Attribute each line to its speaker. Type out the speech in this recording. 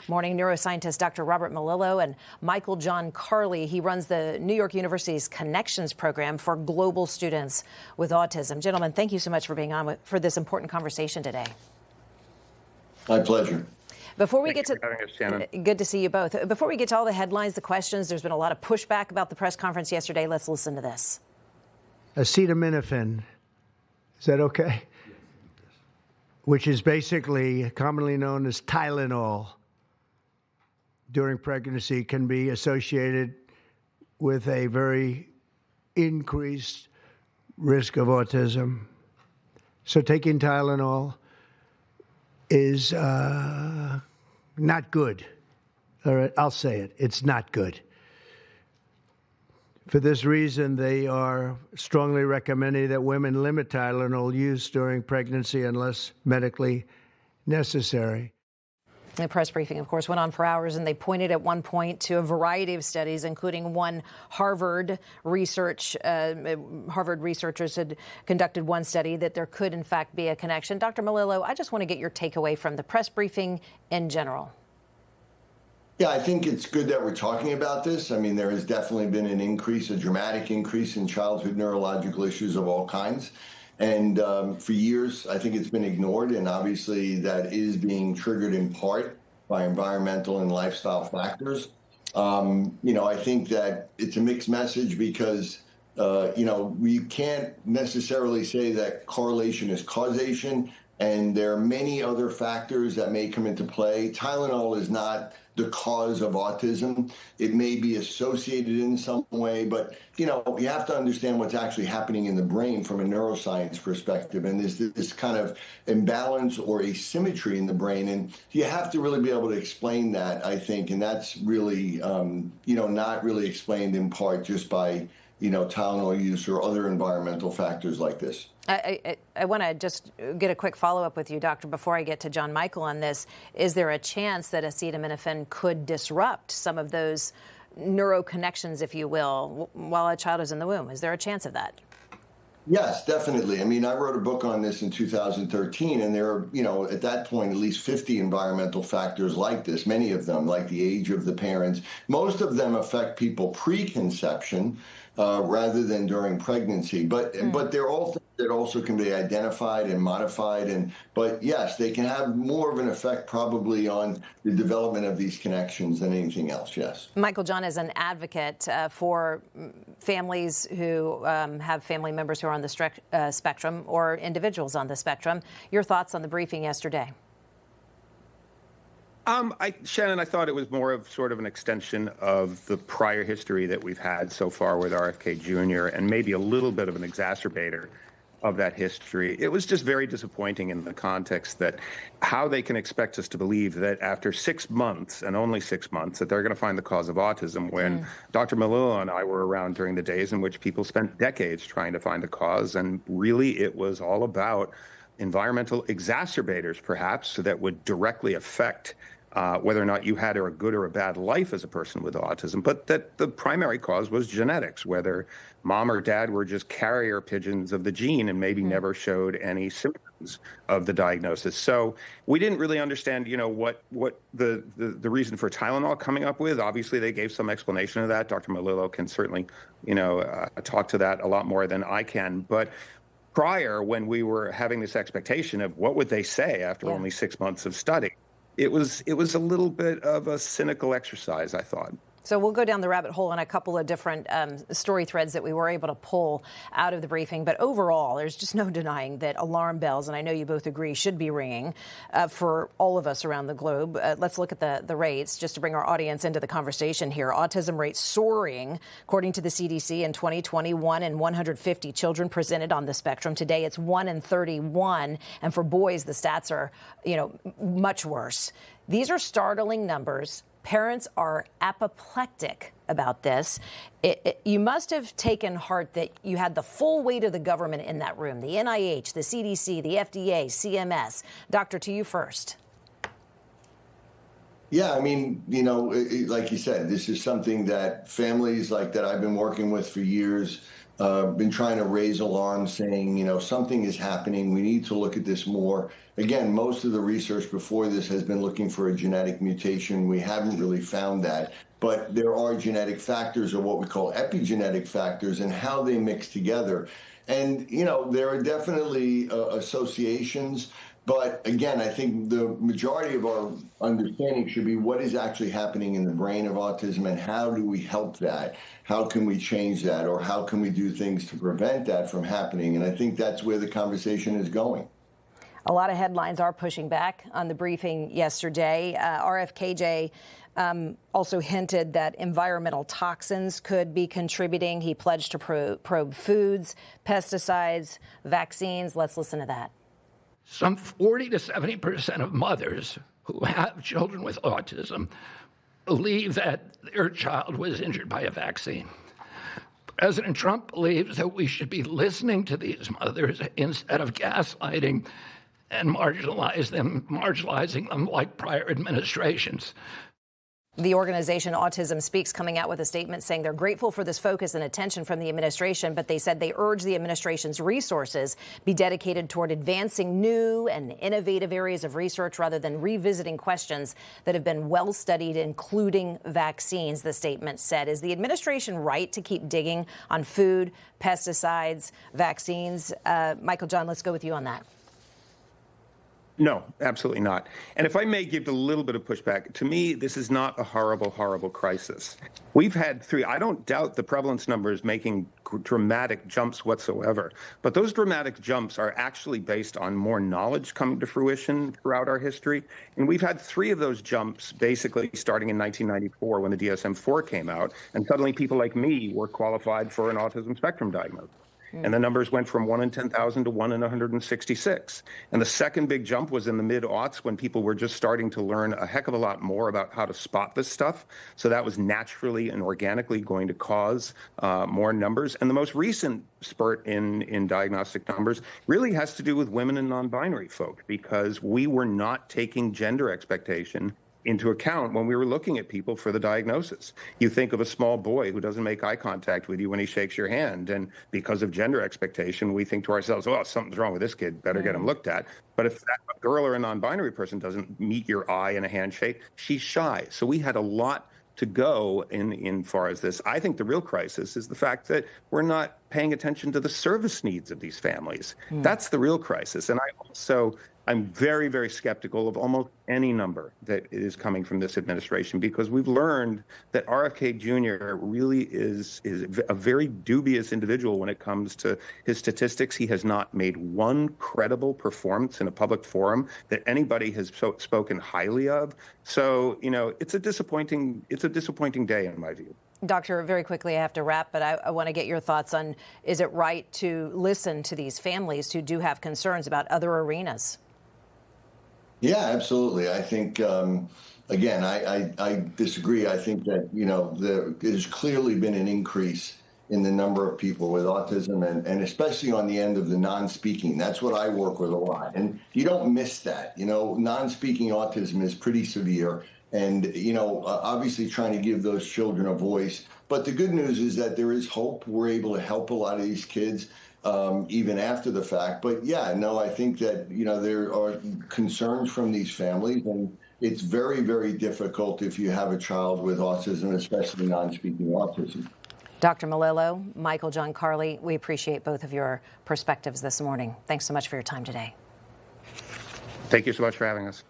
Speaker 1: Morning. Neuroscientist Dr. Robert Melillo and Michael John Carley. He runs the New York University's Connections program for global students with autism. Gentlemen, thank you so much for being on for this important conversation today.
Speaker 2: My pleasure.
Speaker 1: Before we
Speaker 3: Thank
Speaker 1: get
Speaker 3: you for having us, Shannon.
Speaker 1: good to see you both. Before we get to all the headlines, the questions, there's been a lot of pushback about the press conference yesterday. Let's listen to this.
Speaker 4: Acetaminophen, is that okay? Which is basically commonly known as Tylenol, during pregnancy can be associated with a very increased risk of autism. So taking Tylenol is not good. All right, I'll say it. It's not good. For this reason, they are strongly recommending that women limit Tylenol use during pregnancy unless medically necessary.
Speaker 1: The press briefing, of course, went on for hours, and they pointed at one point to a variety of studies, including one Harvard researchers had conducted one study that there could, in fact, be a connection. Dr. Melillo, I just want to get your takeaway from the press briefing in general.
Speaker 2: Yeah, I think it's good that we're talking about this. I mean, there has definitely been an increase, a dramatic increase in childhood neurological issues of all kinds. And for years, I think it's been ignored. And obviously, that is being triggered in part by environmental and lifestyle factors. I think that it's a mixed message because, we can't necessarily say that correlation is causation. And there are many other factors that may come into play. Tylenol is not the cause of autism. It may be associated in some way, but, you have to understand what's actually happening in the brain from a neuroscience perspective. And there's this kind of imbalance or asymmetry in the brain. And you have to really be able to explain that, I think. And that's really, not really explained in part just by, Tylenol use or other environmental factors like this.
Speaker 1: I want to just get a quick follow-up with you, Doctor, before I get to John Michael on this. Is there a chance that acetaminophen could disrupt some of those neuroconnections, if you will, while a child is in the womb? Is there a chance of that?
Speaker 2: Yes, definitely. I mean, I wrote a book on this in 2013, and there are, at that point, at least 50 environmental factors like this, many of them, like the age of the parents. Most of them affect people pre-conception rather than during pregnancy. But they're all things that also can be identified and modified. But yes, they can have more of an effect probably on the development of these connections than anything else, yes.
Speaker 1: Michael John is an advocate for families who have family members who are on the spectrum or individuals on the spectrum. Your thoughts on the briefing yesterday?
Speaker 3: Shannon, I thought it was more of sort of an extension of the prior history that we've had so far with RFK Jr. and maybe a little bit of an exacerbator of that history. It was just very disappointing in the context that how they can expect us to believe that after 6 months, and only 6 months, that they're going to find the cause of autism when Dr. Melillo and I were around during the days in which people spent decades trying to find the cause. And really, it was all about environmental exacerbators, perhaps, that would directly affect whether or not you had a good or a bad life as a person with autism, but that the primary cause was genetics, whether mom or dad were just carrier pigeons of the gene and maybe never showed any symptoms of the diagnosis. So we didn't really understand, what the reason for Tylenol coming up with. Obviously, they gave some explanation of that. Dr. Melillo can certainly, talk to that a lot more than I can. But prior, when we were having this expectation of what would they say after only 6 months of study, it was a little bit of a cynical exercise, I thought.
Speaker 1: So we'll go down the rabbit hole on a couple of different story threads that we were able to pull out of the briefing. But overall, there's just no denying that alarm bells, and I know you both agree, should be ringing for all of us around the globe. Let's look at the rates, just to bring our audience into the conversation here. Autism rates soaring, according to the CDC, in 2021, in 150 children presented on the spectrum. Today, it's 1 in 31. And for boys, the stats are, much worse. These are startling numbers. Parents are apoplectic about this. You must have taken heart that you had the full weight of the government in that room, the NIH, the CDC, the FDA, CMS. Doctor, to you first.
Speaker 2: Yeah, I mean, like you said, this is something that families like that I've been working with for years, been trying to raise alarm saying, something is happening. We need to look at this more. Again, most of the research before this has been looking for a genetic mutation. We haven't really found that. But there are genetic factors, or what we call epigenetic factors, and how they mix together. And, there are definitely associations. But again, I think the majority of our understanding should be what is actually happening in the brain of autism and how do we help that? How can we change that? Or how can we do things to prevent that from happening? And I think that's where the conversation is going.
Speaker 1: A lot of headlines are pushing back on the briefing yesterday. RFKJ also hinted that environmental toxins could be contributing. He pledged to probe foods, pesticides, vaccines. Let's listen to that.
Speaker 5: Some 40 to 70% of mothers who have children with autism believe that their child was injured by a vaccine. President Trump believes that we should be listening to these mothers instead of gaslighting and marginalizing them like prior administrations.
Speaker 1: The organization Autism Speaks coming out with a statement saying they're grateful for this focus and attention from the administration, but they said they urge the administration's resources be dedicated toward advancing new and innovative areas of research rather than revisiting questions that have been well studied, including vaccines, the statement said. Is the administration right to keep digging on food, pesticides, vaccines? Michael John, let's go with you on that.
Speaker 3: No, absolutely not. And if I may give a little bit of pushback, to me, this is not a horrible, horrible crisis. We've had three. I don't doubt the prevalence numbers making dramatic jumps whatsoever, but those dramatic jumps are actually based on more knowledge coming to fruition throughout our history. And we've had three of those jumps basically starting in 1994 when the DSM-4 came out, and suddenly people like me were qualified for an autism spectrum diagnosis. And the numbers went from 1 in 10,000 to 1 in 166. And the second big jump was in the mid-aughts when people were just starting to learn a heck of a lot more about how to spot this stuff. So that was naturally and organically going to cause more numbers. And the most recent spurt in diagnostic numbers really has to do with women and non-binary folk, because we were not taking gender expectation into account when we were looking at people for the diagnosis. You think of a small boy who doesn't make eye contact with you when he shakes your hand, and because of gender expectation, we think to ourselves, oh, something's wrong with this kid, better get him looked at. But if that girl or a non-binary person doesn't meet your eye in a handshake, she's shy. So we had a lot to go in far as this. I think the real crisis is the fact that we're not paying attention to the service needs of these families. That's the real crisis. And I'm very, very skeptical of almost any number that is coming from this administration, because we've learned that RFK Jr. really is a very dubious individual when it comes to his statistics. He has not made one credible performance in a public forum that anybody has spoken highly of. So, it's a disappointing day in my view.
Speaker 1: Doctor, very quickly, I have to wrap, but I want to get your thoughts on, is it right to listen to these families who do have concerns about other arenas?
Speaker 2: Yeah, absolutely. I think, again, I disagree. I think that, there's clearly been an increase in the number of people with autism, and especially on the end of the non-speaking. That's what I work with a lot. And you don't miss that. Non-speaking autism is pretty severe. And, obviously trying to give those children a voice. But the good news is that there is hope. We're able to help a lot of these kids. Even after the fact. But I think that, there are concerns from these families, and it's very, very difficult if you have a child with autism, especially non-speaking autism.
Speaker 1: Dr. Melillo, Michael John Carley, we appreciate both of your perspectives this morning. Thanks so much for your time today.
Speaker 3: Thank you so much for having us.